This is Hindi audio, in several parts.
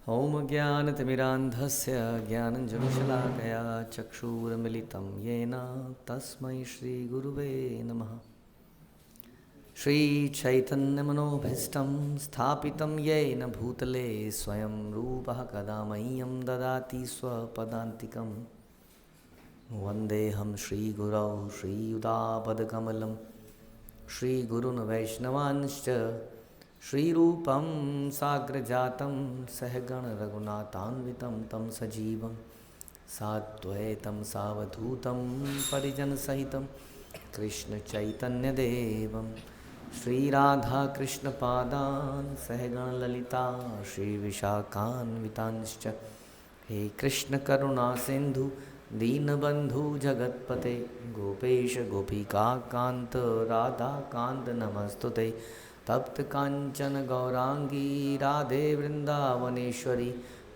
ॐ ज्ञानतिमिरान्धस्य ज्ञानञ्जनशलाकया चक्षुरुन्मिलितं येन तस्मै श्रीगुरुवे नमः। श्रीचैतन्यमनोभीष्टं स्थापितं येन भूतले स्वयं रूपः कदा मह्यं ददाति स्वपदान्तिकं। वन्देऽहं श्रीगुरौ श्रीयुतापदकमलं श्रीगुरून् वैष्णवांश्च श्रीरूपं साग्रजातं सहगण रघुनाथान्वितं तं सजीवं साद्वैतं सावधूतं परिजनसहितं कृष्णचैतन्यदेवं श्रीराधाकृष्णपादान् सहगण ललिता श्रीविशाखान्वितांश्च। हे कृष्णकरुणासिन्धु दीनबन्धु जगत्पते गोपेश गोपिकान्त राधाकान्त नमस्तुते। तप्त कांचन गौरांगी राधे वृंदावनेश्वरी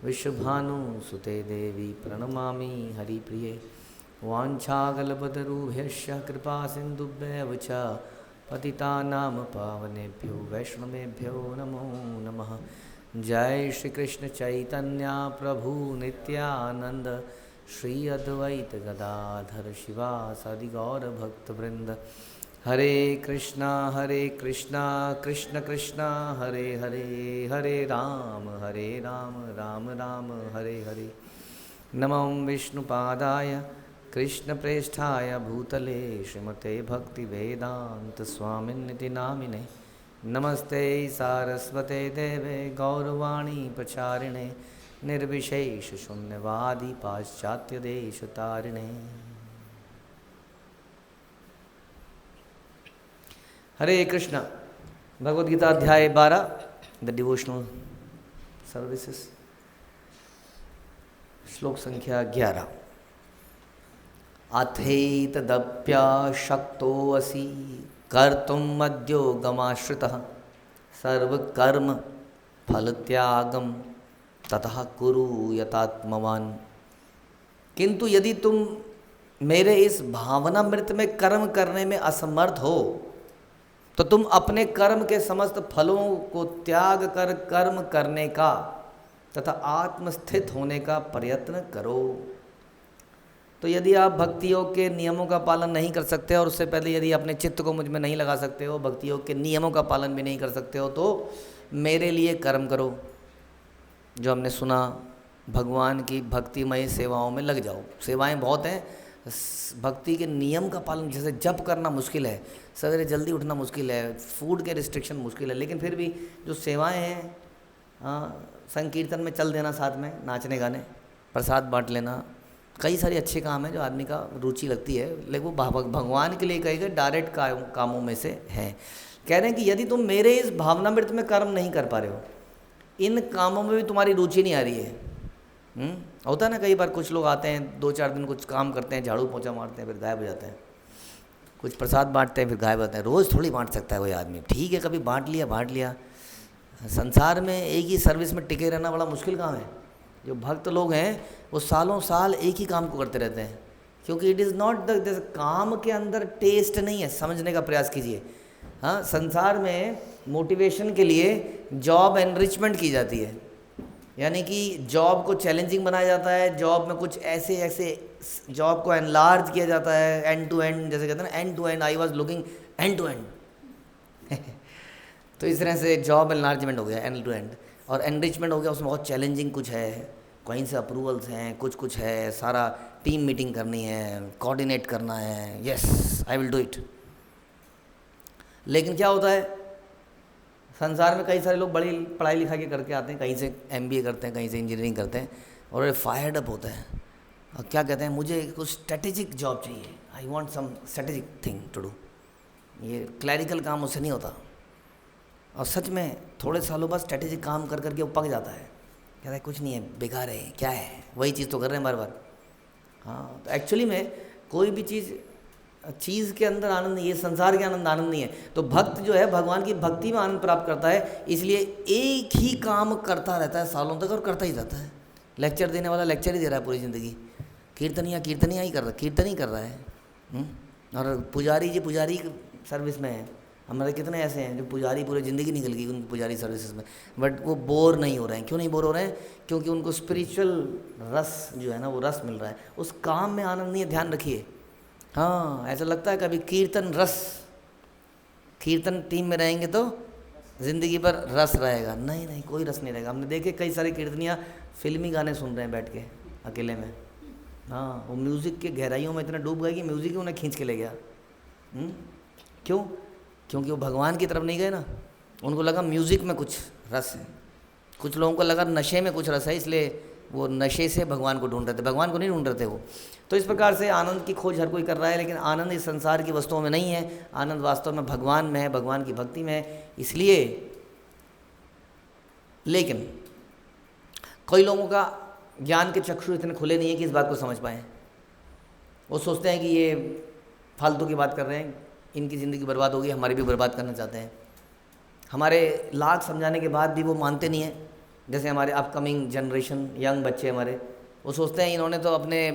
विश्वभानुसुते देवी प्रणमामि हरिप्रिये। वाञ्छाकल्पतरुभ्यश्च कृपा सिन्धुभ्येव च पतितानां पावनेभ्यो वैष्णवेभ्यो नमो नमः। जय श्री कृष्ण चैतन्य प्रभु नित्यानंद श्री अद्वैत गदाधर शिवासादि गौर भक्तवृंद। हरे कृष्णा कृष्ण कृष्णा हरे हरे, हरे राम राम राम हरे हरे। नमो विष्णुपादाय कृष्णप्रेष्ठाय भूतले श्रीमते भक्तिवेदांत स्वामिन्निति नामिने। नमस्ते सारस्वते देवे गौरवाणी प्रचारिणे निर्विशेष शून्यवादी पाश्चात्यदेशतारिणे। हरे कृष्णा। भगवद गीता अध्याय 12 द डिवोशनल सर्विसेस, श्लोक संख्या 11। अथैतदप्यशक्तोऽसि कर्तुं मद्योगमाश्रितः सर्वकर्म फलत्यागं ततः कुरु यतात्मवान्। किंतु यदि तुम मेरे इस भावनामृत में कर्म करने में असमर्थ हो तो तुम अपने कर्म के समस्त फलों को त्याग कर कर्म करने का तथा आत्मस्थित होने का प्रयत्न करो। तो यदि आप भक्ति योग के नियमों का पालन नहीं कर सकते और उससे पहले यदि अपने चित्त को मुझ में नहीं लगा सकते हो, भक्ति योग के नियमों का पालन भी नहीं कर सकते हो, तो मेरे लिए कर्म करो। जो हमने सुना, भगवान की भक्तिमय सेवाओं में लग जाओ। सेवाएं बहुत हैं, भक्ति के नियम का पालन, जैसे जप करना मुश्किल है, सवेरे जल्दी उठना मुश्किल है, फूड के रिस्ट्रिक्शन मुश्किल है, लेकिन फिर भी जो सेवाएं हैं, संकीर्तन में चल देना, साथ में नाचने गाने, प्रसाद बांट लेना, कई सारे अच्छे काम हैं जो आदमी का रुचि लगती है, लेकिन वो भगवान के लिए कहेगा डायरेक्ट कामों में से हैं। कह रहे हैं कि यदि तुम मेरे इस भावनामृत में कर्म नहीं कर पा रहे हो, इन कामों में भी तुम्हारी रुचि नहीं आ रही है। होता है ना, कई बार कुछ लोग आते हैं, 2-4 दिन कुछ काम करते हैं, झाड़ू पोछा मारते हैं, फिर गायब हो जाते हैं। कुछ प्रसाद बांटते हैं, फिर गायब होते हैं। रोज़ थोड़ी बांट सकता है कोई आदमी, ठीक है कभी बांट लिया। संसार में एक ही सर्विस में टिके रहना बड़ा मुश्किल काम है। जो भक्त लोग हैं वो सालों साल एक ही काम को करते रहते हैं, क्योंकि इट इज़ नॉट द काम के अंदर टेस्ट नहीं है। समझने का प्रयास कीजिए। हाँ, संसार में मोटिवेशन के लिए जॉब एनरिचमेंट की जाती है, यानी कि जॉब को चैलेंजिंग बनाया जाता है। जॉब में कुछ ऐसे जॉब को एनलार्ज किया जाता है, एंड टू एंड, जैसे कहते हैं ना, end to end, I was looking end to end. तो इस तरह से जॉब एनलार्जमेंट हो गया, एंड टू एंड, और एनरिचमेंट हो गया। उसमें बहुत चैलेंजिंग कुछ है, कहीं से अप्रूवल्स हैं, कुछ है, सारा टीम मीटिंग करनी है, कोऑर्डिनेट करना है। Yes, I will do it. लेकिन क्या होता है, संसार में कई सारे लोग बड़ी पढ़ाई लिखा के करके आते हैं, कहीं से MBA करते हैं, कहीं से इंजीनियरिंग करते हैं, और ये फायर्ड अप होते हैं और क्या कहते हैं, मुझे कुछ स्ट्रेटेजिक जॉब चाहिए, I want some strategic thing to do. ये क्लैरिकल काम उससे नहीं होता। और सच में थोड़े सालों बाद स्ट्रेटेजिक काम कर करके वो पक जाता है, कहता है कुछ नहीं है, बेकार है, क्या है, वही चीज़ तो कर रहे हैं बार बार। हाँ, तो एक्चुअली में कोई भी चीज़ के अंदर आनंद नहीं है, संसार के आनंद नहीं है। तो भक्त जो है भगवान की भक्ति में आनंद प्राप्त करता है, इसलिए एक ही काम करता रहता है सालों तक, और करता ही रहता है। लेक्चर देने वाला लेक्चर ही दे रहा है पूरी ज़िंदगी, कीर्तनिया कीर्तन ही कर रहा है। और पुजारी जी पुजारी सर्विस में है, हमारे कितने ऐसे हैं जो पुजारी पूरी ज़िंदगी निकल गई उनकी पुजारी सर्विसेज में, बट वो बोर नहीं हो रहे हैं। क्यों नहीं बोर हो रहे हैं? क्योंकि उनको स्पिरिचुअल रस जो है ना, वो रस मिल रहा है, उस काम में आनंद नहीं है। ध्यान रखिए। हाँ, ऐसा लगता है कभी कीर्तन रस, कीर्तन टीम में रहेंगे तो ज़िंदगी पर रस रहेगा। नहीं नहीं, कोई रस नहीं रहेगा। हमने देखे कई सारी कीर्तनियाँ फिल्मी गाने सुन रहे हैं बैठ के अकेले में। हाँ, वो म्यूज़िक के गहराइयों में इतना डूब गए कि म्यूज़िक ही उन्हें खींच के ले गया। क्यों? क्योंकि वो भगवान की तरफ नहीं गए ना, उनको लगा म्यूज़िक में कुछ रस है। कुछ लोगों को लगा नशे में कुछ रस है, इसलिए वो नशे से भगवान को ढूंढ रहे थे, भगवान को नहीं ढूंढ रहे थे वो। तो इस प्रकार से आनंद की खोज हर कोई कर रहा है, लेकिन आनंद इस संसार की वस्तुओं में नहीं है। आनंद वास्तव में भगवान में है, भगवान की भक्ति में है। इसलिए लेकिन कई लोगों का ज्ञान के चक्षु इतने खुले नहीं है कि इस बात को समझ पाएँ। वो सोचते हैं कि ये फालतू की बात कर रहे हैं, इनकी ज़िंदगी बर्बाद होगी, हमारी भी बर्बाद करना चाहते हैं। हमारे लाख समझाने के बाद भी वो मानते नहीं हैं। जैसे हमारे अपकमिंग जनरेशन, यंग बच्चे हमारे, वो सोचते हैं इन्होंने तो अपने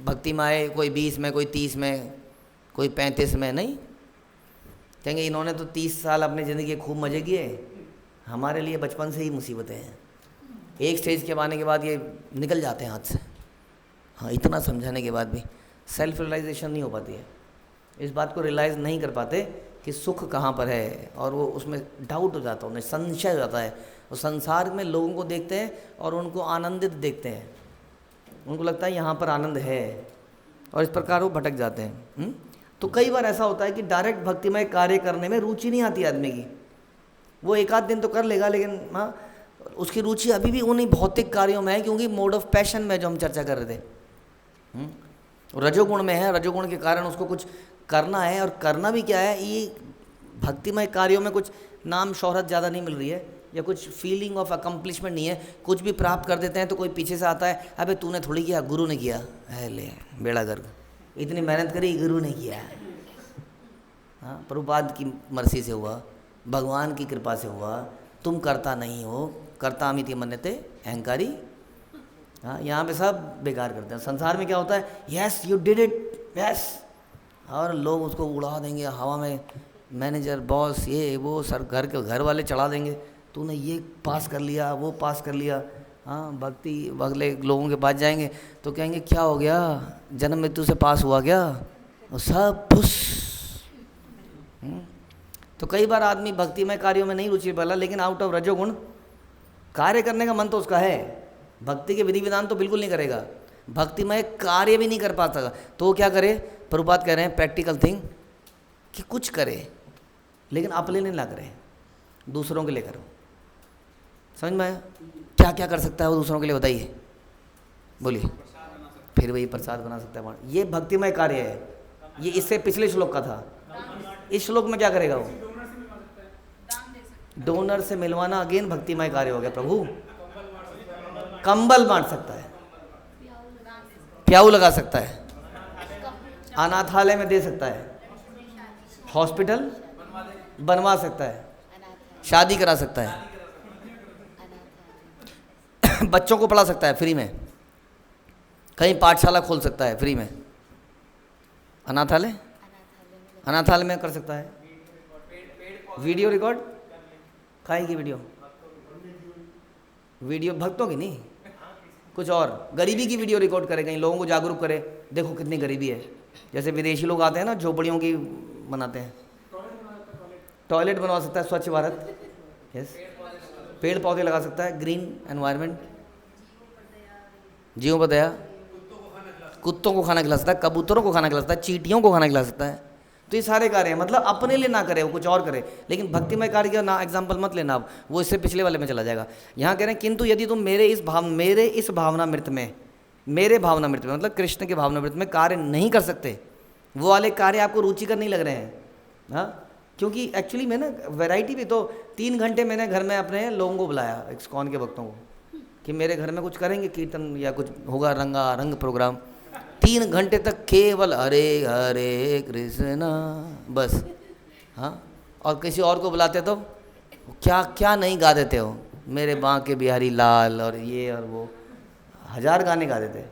भक्ति में आए, कोई 20 में, कोई 30 में, कोई 35 में। नहीं, कहेंगे इन्होंने तो 30 साल अपनी ज़िंदगी के खूब मज़े किए, हमारे लिए बचपन से ही मुसीबतें हैं। एक स्टेज के आने के बाद ये निकल जाते हैं हाथ से। हाँ, इतना समझाने के बाद भी सेल्फ रियलाइजेशन नहीं हो पाती है। इस बात को रियलाइज़ नहीं कर पाते कि सुख कहाँ पर है, और वो उसमें डाउट हो जाता है, उन्हें संशय हो जाता है। वो संसार में लोगों को देखते हैं और उनको आनंदित देखते हैं, उनको लगता है यहाँ पर आनंद है, और इस प्रकार वो भटक जाते हैं। तो कई बार ऐसा होता है कि डायरेक्ट भक्तिमय कार्य करने में रुचि नहीं आती आदमी की। वो एक आध दिन तो कर लेगा, लेकिन हाँ, उसकी रुचि अभी भी उन्हीं भौतिक कार्यों में है, क्योंकि मोड ऑफ पैशन में जो हम चर्चा कर रहे थे, रजोगुण में है। रजोगुण के कारण उसको कुछ करना है, और करना भी क्या है, ये भक्तिमय कार्यों में कुछ नाम शोहरत ज़्यादा नहीं मिल रही है, या कुछ फीलिंग ऑफ अकम्पलिशमेंट नहीं है। कुछ भी प्राप्त कर देते हैं तो कोई पीछे से आता है, अबे तूने थोड़ी किया, गुरु ने किया है, ले बेड़ा गर्क, इतनी मेहनत करी, गुरु ने किया। हाँ, प्रभुपाद की मर्जी से हुआ, भगवान की कृपा से हुआ, तुम करता नहीं हो, करता अमिति मन्यते अहंकारी। हाँ, यहाँ पे सब बेकार करते हैं। संसार में क्या होता है, yes you did it, yes, और लोग उसको उड़ा देंगे हवा में, मैनेजर, बॉस, ये वो, सर, घर वाले चढ़ा देंगे, तूने ये पास कर लिया, वो पास कर लिया। हाँ, भक्ति अगले लोगों के पास जाएंगे तो कहेंगे क्या हो गया, जन्म मृत्यु से पास हुआ क्या, और सब फुस। तो कई बार आदमी भक्तिमय कार्यों में नहीं रुचि पाला, लेकिन आउट ऑफ रजोगुण कार्य करने का मन तो उसका है, भक्ति के विधि विधान तो बिल्कुल नहीं करेगा, भक्तिमय कार्य भी नहीं कर पाता, तो वो क्या करे? प्रभुपाद कह रहे हैं प्रैक्टिकल थिंग, कि कुछ करे लेकिन अपने लिए ना करे, दूसरों के लिए करो। समझ में आया? क्या क्या कर सकता है वो दूसरों के लिए, बताइए, बोलिए। फिर वही प्रसाद बना सकता है, ये भक्तिमय कार्य है। ये इससे पिछले श्लोक का था। इस श्लोक में क्या करेगा वो? डोनर से मिलवाना, अगेन भक्तिमय कार्य हो गया। प्रभु कंबल बांट सकता है, प्याऊ लगा सकता है, अनाथालय में दे सकता है, हॉस्पिटल बनवा सकता है, शादी करा सकता है, बच्चों को पढ़ा सकता है फ्री में, कहीं पाठशाला खोल सकता है फ्री में, अनाथालय में कर सकता है, वीडियो रिकॉर्ड, काहे की वीडियो भक्तों की नहीं, कुछ और गरीबी की वीडियो रिकॉर्ड करे, कहीं लोगों को जागरूक करे, देखो कितनी गरीबी है। जैसे विदेशी लोग आते हैं ना, झोपड़ियों की बनाते हैं, टॉयलेट बनवा सकता है, स्वच्छ भारत, यस, पेड़ पौधे लगा सकता है, ग्रीन एनवायरनमेंट, जीवों पर दया, कुत्तों को खाना खिला सकता है, कबूतरों को खाना खिला सकता है, चींटियों को खाना खिला सकता है। तो ये सारे कार्य हैं, मतलब अपने लिए ना करे, वो कुछ और करे। लेकिन भक्तिमय कार्य का ना एग्जाम्पल मत लेना, आप वो इससे पिछले वाले में चला जाएगा। यहाँ कह रहे हैं किंतु यदि तुम मेरे इस भावनामृत में, मेरे भावनामृत में मतलब कृष्ण के भावनामृत में कार्य नहीं कर सकते, वो वाले कार्य आपको रुचिकर नहीं लग रहे हैं। हाँ, क्योंकि एक्चुअली मैं ना वैरायटी भी, तो 3 घंटे मैंने घर में अपने लोगों को बुलाया, इस्कॉन के भक्तों को, कि मेरे घर में कुछ करेंगे कीर्तन या कुछ होगा रंग प्रोग्राम। 3 घंटे तक केवल हरे हरे कृष्णा बस। हाँ, और किसी और को बुलाते तो क्या क्या नहीं गा देते हो, मेरे बांके बिहारी लाल और ये और वो, 1000 गाने गा देते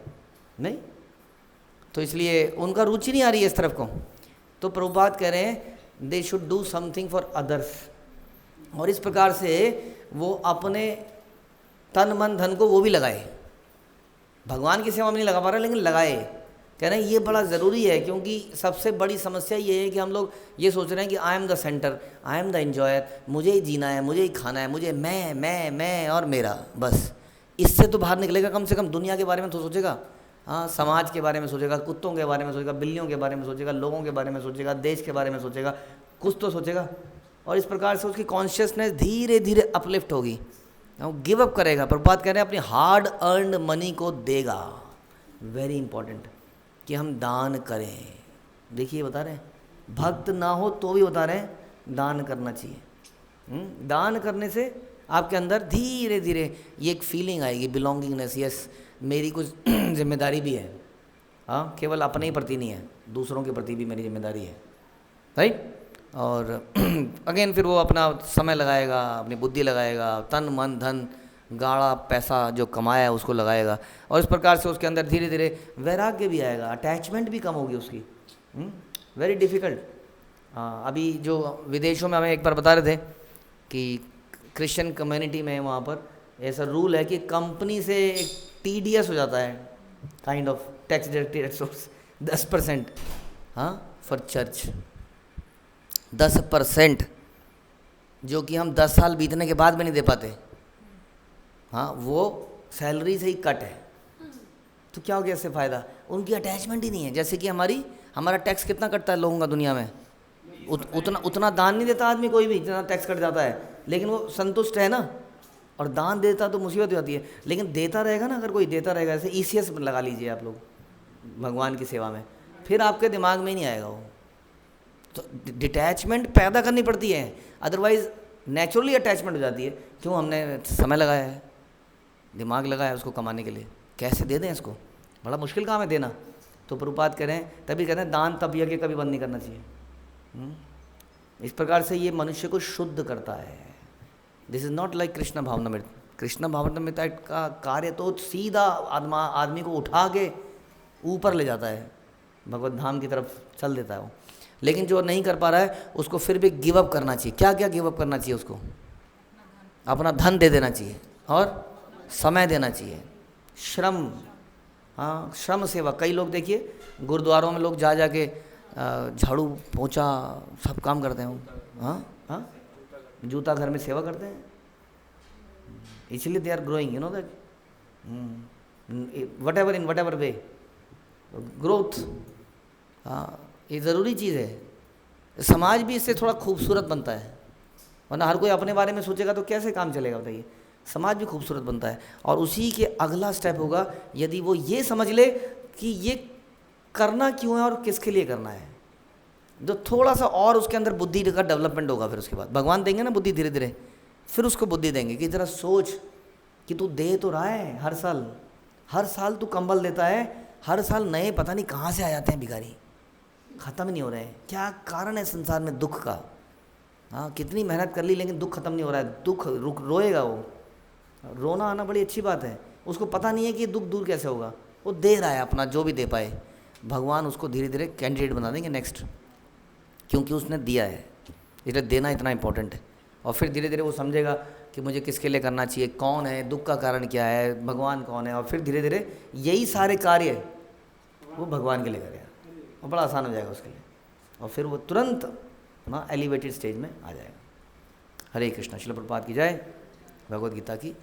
नहीं। तो इसलिए उनका रुचि नहीं आ रही है इस तरफ को। तो प्रभुपाद कह रहे हैं they should do something for others. और इस प्रकार से वो अपने तन मन धन को वो भी लगाए, भगवान की सेवा में नहीं लगा पा रहे लेकिन लगाए। कह रहे हैं ये बड़ा ज़रूरी है, क्योंकि सबसे बड़ी समस्या ये है कि हम लोग ये सोच रहे हैं कि I am the centre, I am the enjoyer, मुझे ही जीना है, मुझे ही खाना है, मुझे मैं और मेरा, बस। इससे तो बाहर निकलेगा, कम से कम दुनिया के बारे में तो सोचेगा, हाँ, समाज के बारे में सोचेगा, कुत्तों के बारे में सोचेगा, बिल्लियों के बारे में सोचेगा, लोगों के बारे में सोचेगा, देश के बारे में सोचेगा, कुछ तो सोचेगा। और इस प्रकार से उसकी कॉन्शियसनेस धीरे धीरे अपलिफ्ट होगी, वो गिव अप करेगा। प्रभुपाद कह रहे हैं अपनी हार्ड अर्नड मनी को देगा। वेरी इंपॉर्टेंट कि हम दान करें। देखिए बता रहे हैं भक्त ना हो तो भी बता रहे हैं दान करना चाहिए। दान करने से आपके अंदर धीरे धीरे ये एक फीलिंग आएगी, बिलोंगिंगनेस, यस मेरी कुछ जिम्मेदारी भी है, हाँ, केवल अपने ही प्रति नहीं है, दूसरों के प्रति भी मेरी जिम्मेदारी है, राइट। और अगेन फिर वो अपना समय लगाएगा, अपनी बुद्धि लगाएगा, तन मन धन गाढ़ा पैसा जो कमाया है उसको लगाएगा, और इस प्रकार से उसके अंदर धीरे धीरे वैराग्य भी आएगा, अटैचमेंट भी कम होगी उसकी। Very difficult. अभी जो विदेशों में हमें एक बार बता रहे थे कि क्रिश्चियन कम्युनिटी में वहाँ पर ऐसा रूल है कि कंपनी से एक TDS हो जाता है, kind of tax deducted source, 10%, हाँ, फॉर चर्च 10%, जो कि हम 10 साल बीतने के बाद भी नहीं दे पाते, हाँ, वो सैलरी से ही कट है। तो क्या हो गया इससे फ़ायदा? उनकी अटैचमेंट ही नहीं है। जैसे कि हमारा टैक्स कितना कटता है लोगों का दुनिया में, उतना दान नहीं देता आदमी कोई भी जितना टैक्स कट जाता है, लेकिन वो संतुष्ट है ना। और दान देता तो मुसीबत हो जाती है, लेकिन देता रहेगा ना, अगर कोई देता रहेगा, जैसे ECS लगा लीजिए आप लोग भगवान की सेवा में, फिर आपके दिमाग में ही नहीं आएगा वो। तो डिटैचमेंट पैदा करनी पड़ती है, अदरवाइज नेचुरली अटैचमेंट हो जाती है। क्यों? हमने समय लगाया है, दिमाग लगाया है उसको कमाने के लिए, कैसे दे दें इसको, बड़ा मुश्किल काम है देना। तो प्रभुपाद कह रहे हैं, तभी कहते हैं दान तब यज्ञ कभी बंद नहीं करना चाहिए। इस प्रकार से ये मनुष्य को शुद्ध करता है। This is not like Krishna भावनामृत। कृष्ण भावनामृत का कार्य तो सीधा आदमी को उठा के ऊपर ले जाता है, भगवत धाम की तरफ चल देता है वो। लेकिन जो नहीं कर पा रहा है उसको फिर भी गिव अप करना चाहिए। क्या क्या गिव अप करना चाहिए? उसको अपना धन दे देना चाहिए और समय देना चाहिए, श्रम, हाँ, श्रम सेवा। कई लोग देखिए गुरुद्वारों में लोग जा के झाड़ू पोंछा सब काम करते हैं, हाँ हाँ, जूता घर में सेवा करते हैं, इसलिए they are growing, you know that, whatever way growth. हाँ, ये ज़रूरी चीज़ है। समाज भी इससे थोड़ा खूबसूरत बनता है, वरना हर कोई अपने बारे में सोचेगा तो कैसे काम चलेगा बताइए। समाज भी खूबसूरत बनता है। और उसी के अगला स्टेप होगा यदि वो ये समझ ले कि ये करना क्यों है और किसके लिए करना है, जो थोड़ा सा और उसके अंदर बुद्धि का डेवलपमेंट होगा। फिर उसके बाद भगवान देंगे ना बुद्धि, धीरे धीरे फिर उसको बुद्धि देंगे कि ज़रा सोच कि तू दे तो रहा है, हर साल तू कंबल देता है, हर साल नए पता नहीं कहाँ से आ जाते हैं भिखारी, ख़त्म नहीं हो रहे हैं। क्या कारण है संसार में दुख का? हाँ, कितनी मेहनत कर ली लेकिन दुख ख़त्म नहीं हो रहा है। दुख रोएगा वो, रोना आना बड़ी अच्छी बात है। उसको पता नहीं है कि दुख दूर कैसे होगा, वो दे रहा है अपना जो भी दे पाए। भगवान उसको धीरे धीरे कैंडिडेट बना देंगे नेक्स्ट, क्योंकि उसने दिया है, इसलिए देना इतना इंपॉर्टेंट है। और फिर धीरे धीरे वो समझेगा कि मुझे किसके लिए करना चाहिए, कौन है, दुख का कारण क्या है, भगवान कौन है। और फिर धीरे धीरे यही सारे कार्य वो भगवान के लिए करेगा और बड़ा आसान हो जाएगा उसके लिए। और फिर वो तुरंत ना एलिवेटेड स्टेज में आ जाएगा। हरे कृष्णा। श्रील प्रभुपाद की जय। भगवद गीता की